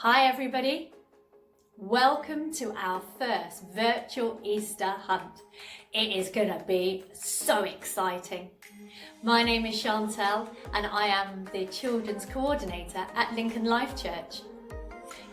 Hi everybody, welcome to our first virtual Easter hunt. It is gonna be so exciting. My name is Chantel and I am the Children's Coordinator at Lincoln Life Church.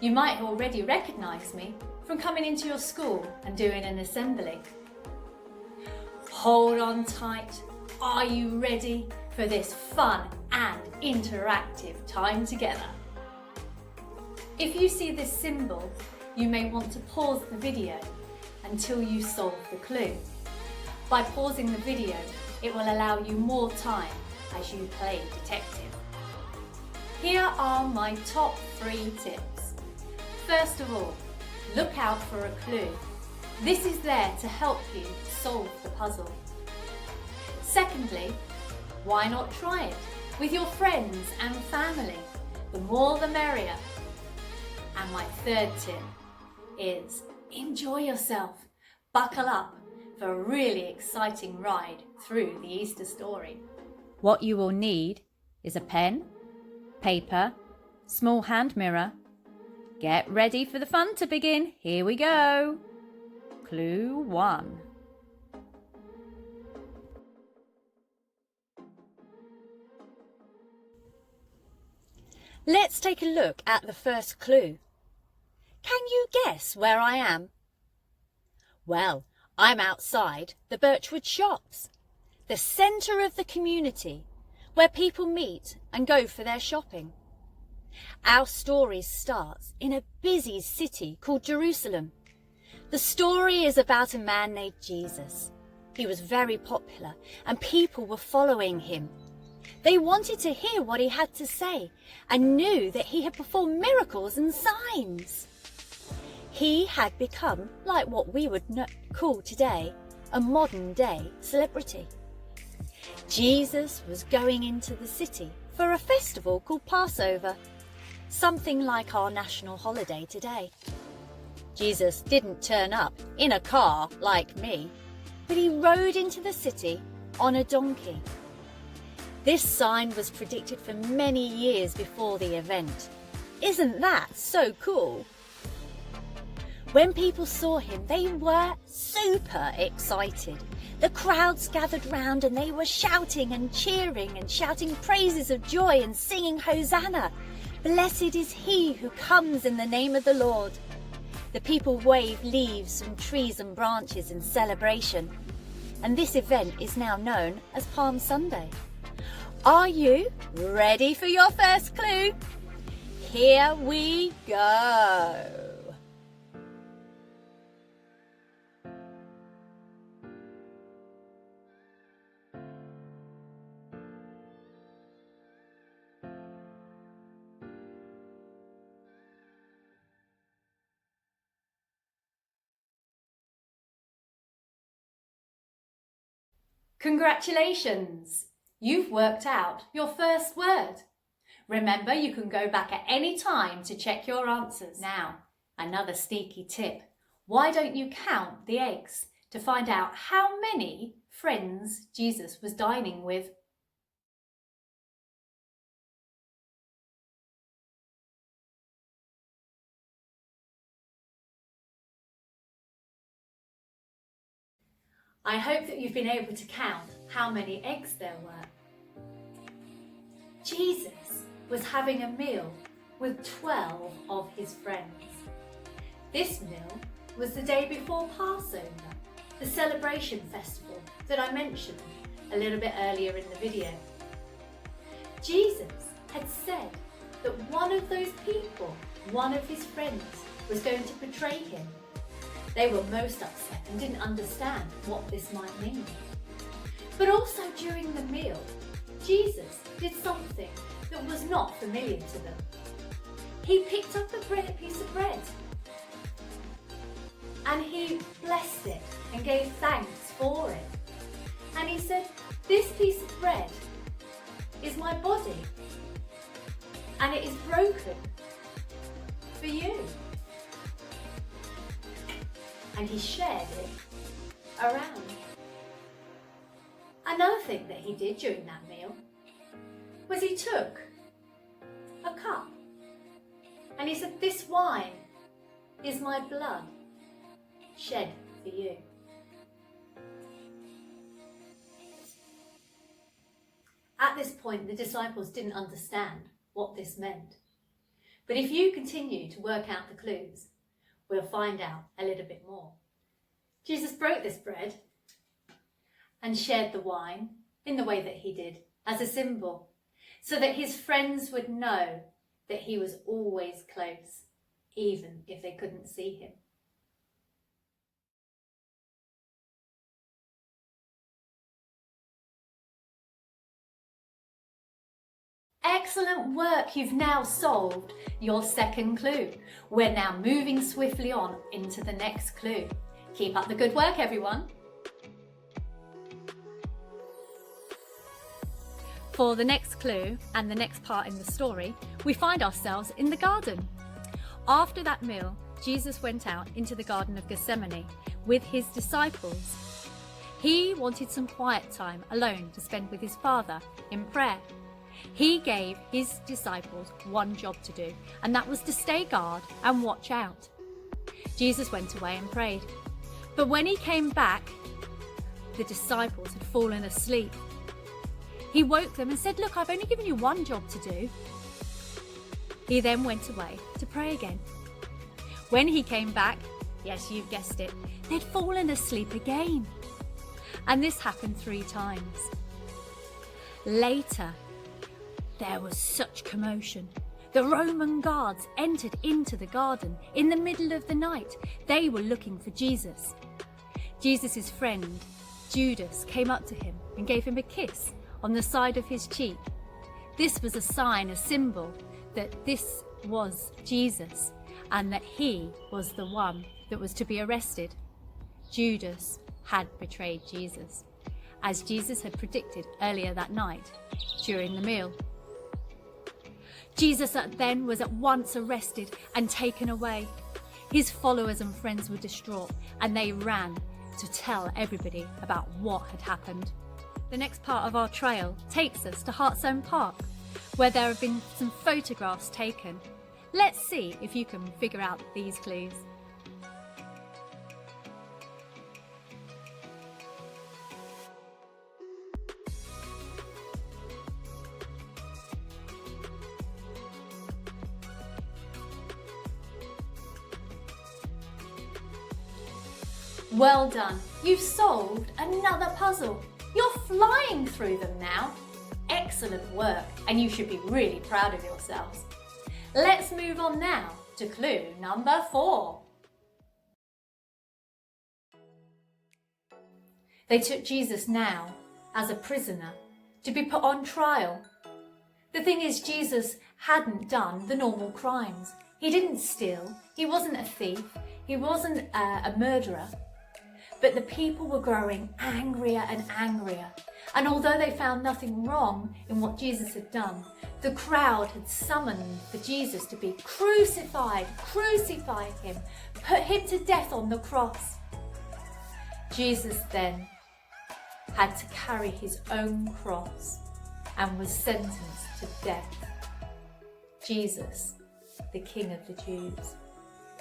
You might already recognise me from coming into your school and doing an assembly. Hold on tight, are you ready for this fun and interactive time together? If you see this symbol, you may want to pause the video until you solve the clue. By pausing the video, it will allow you more time as you play detective. Here are my top 3 tips. First of all, look out for a clue. This is there to help you solve the puzzle. Secondly, why not try it with your friends and family? The more the merrier. And my third tip is enjoy yourself. Buckle up for a really exciting ride through the Easter story. What you will need is a pen, paper, small hand mirror. Get ready for the fun to begin. Here we go. Clue 1. Let's take a look at the first clue. Can you guess where I am? Well, I'm outside the Birchwood shops, the centre of the community where people meet and go for their shopping. Our story starts in a busy city called Jerusalem. The story is about a man named Jesus. He was very popular and people were following him. They wanted to hear what he had to say and knew that he had performed miracles and signs. He had become, like what we would call today, a modern day celebrity. Jesus was going into the city for a festival called Passover, something like our national holiday today. Jesus didn't turn up in a car like me, but he rode into the city on a donkey. This sign was predicted for many years before the event. Isn't that so cool? When people saw him, they were super excited. The crowds gathered round and they were shouting and cheering and shouting praises of joy and singing Hosanna. Blessed is he who comes in the name of the Lord. The people waved leaves from trees and branches in celebration. And this event is now known as Palm Sunday. Are you ready for your first clue? Here we go. Congratulations! You've worked out your first word. Remember, you can go back at any time to check your answers. Now, another sneaky tip. Why don't you count the eggs to find out how many friends Jesus was dining with? I hope that you've been able to count how many eggs there were. Jesus was having a meal with 12 of his friends. This meal was the day before Passover, the celebration festival that I mentioned a little bit earlier in the video. Jesus had said that one of those people, one of his friends, was going to betray him. They were most upset and didn't understand what this might mean. But also during the meal, Jesus did something that was not familiar to them. He picked up a piece of bread and he blessed it and gave thanks for it. And he said, "This piece of bread is my body and it is broken for you." And he shared it around. Another thing that he did during that meal was he took a cup And he said, "This wine is my blood shed for you." At this point, the disciples didn't understand what this meant. But if you continue to work out the clues, we'll find out a little bit more. Jesus broke this bread and shared the wine in the way that he did, as a symbol, so that his friends would know that he was always close, even if they couldn't see him. Excellent work, you've now solved your second clue. We're now moving swiftly on into the next clue. Keep up the good work, everyone. For the next clue and the next part in the story, we find ourselves in the garden. After that meal, Jesus went out into the Garden of Gethsemane with his disciples. He wanted some quiet time alone to spend with his Father in prayer. He gave his disciples one job to do, and that was to stay guard and watch out. Jesus went away and prayed. But when he came back, the disciples had fallen asleep. He woke them and said, "Look, I've only given you one job to do." He then went away to pray again. When he came back, yes, you've guessed it, they'd fallen asleep again. And this happened 3 times. Later, there was such commotion. The Roman guards entered into the garden in the middle of the night. They were looking for Jesus. Jesus' friend, Judas, came up to him and gave him a kiss on the side of his cheek. This was a sign, a symbol, that this was Jesus and that he was the one that was to be arrested. Judas had betrayed Jesus, as Jesus had predicted earlier that night during the meal. Jesus then was at once arrested and taken away. His followers and friends were distraught, and they ran to tell everybody about what had happened. The next part of our trail takes us to Hartshorne Park, where there have been some photographs taken. Let's see if you can figure out these clues. Well done, you've solved another puzzle. You're flying through them now. Excellent work, and you should be really proud of yourselves. Let's move on now to clue number 4. They took Jesus now as a prisoner to be put on trial. The thing is, Jesus hadn't done the normal crimes. He didn't steal, he wasn't a thief, he wasn't a murderer. But the people were growing angrier and angrier. And although they found nothing wrong in what Jesus had done, the crowd had summoned for Jesus to be crucified, crucify him, put him to death on the cross. Jesus then had to carry his own cross and was sentenced to death. Jesus, the King of the Jews.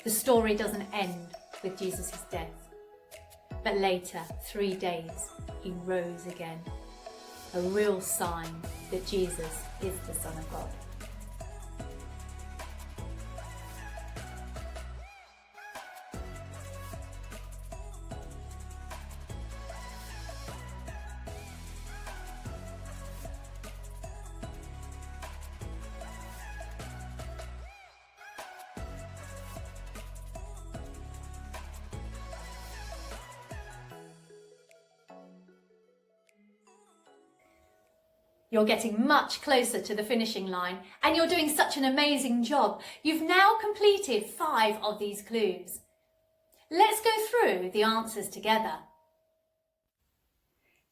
The story doesn't end with Jesus' death. But later, 3 days, he rose again. A real sign that Jesus is the Son of God. You're getting much closer to the finishing line, and you're doing such an amazing job. You've now completed 5 of these clues. Let's go through the answers together.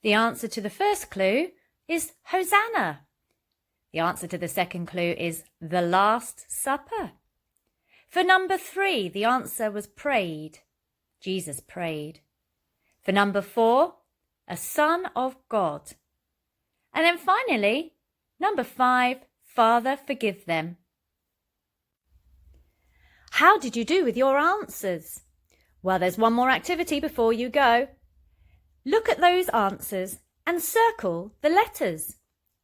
The answer to the first clue is Hosanna. The answer to the second clue is the Last Supper. For number 3, the answer was prayed. Jesus prayed. For number 4, a Son of God. And then finally, number 5, Father, forgive them. How did you do with your answers? Well, there's one more activity before you go. Look at those answers and circle the letters.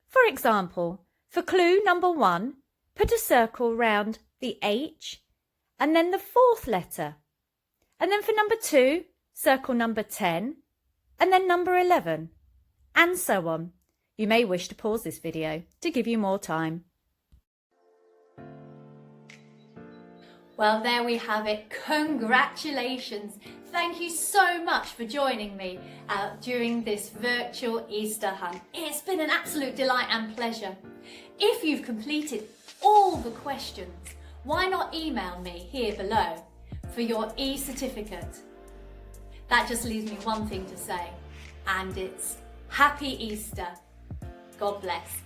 For example, for clue number 1, put a circle round the H and then the 4th letter. And then for number 2, circle number 10 and then number 11, and so on. You may wish to pause this video to give you more time. Well, there we have it. Congratulations. Thank you so much for joining me during this virtual Easter hunt. It's been an absolute delight and pleasure. If you've completed all the questions, why not email me here below for your e-certificate? That just leaves me one thing to say, and it's Happy Easter. God bless.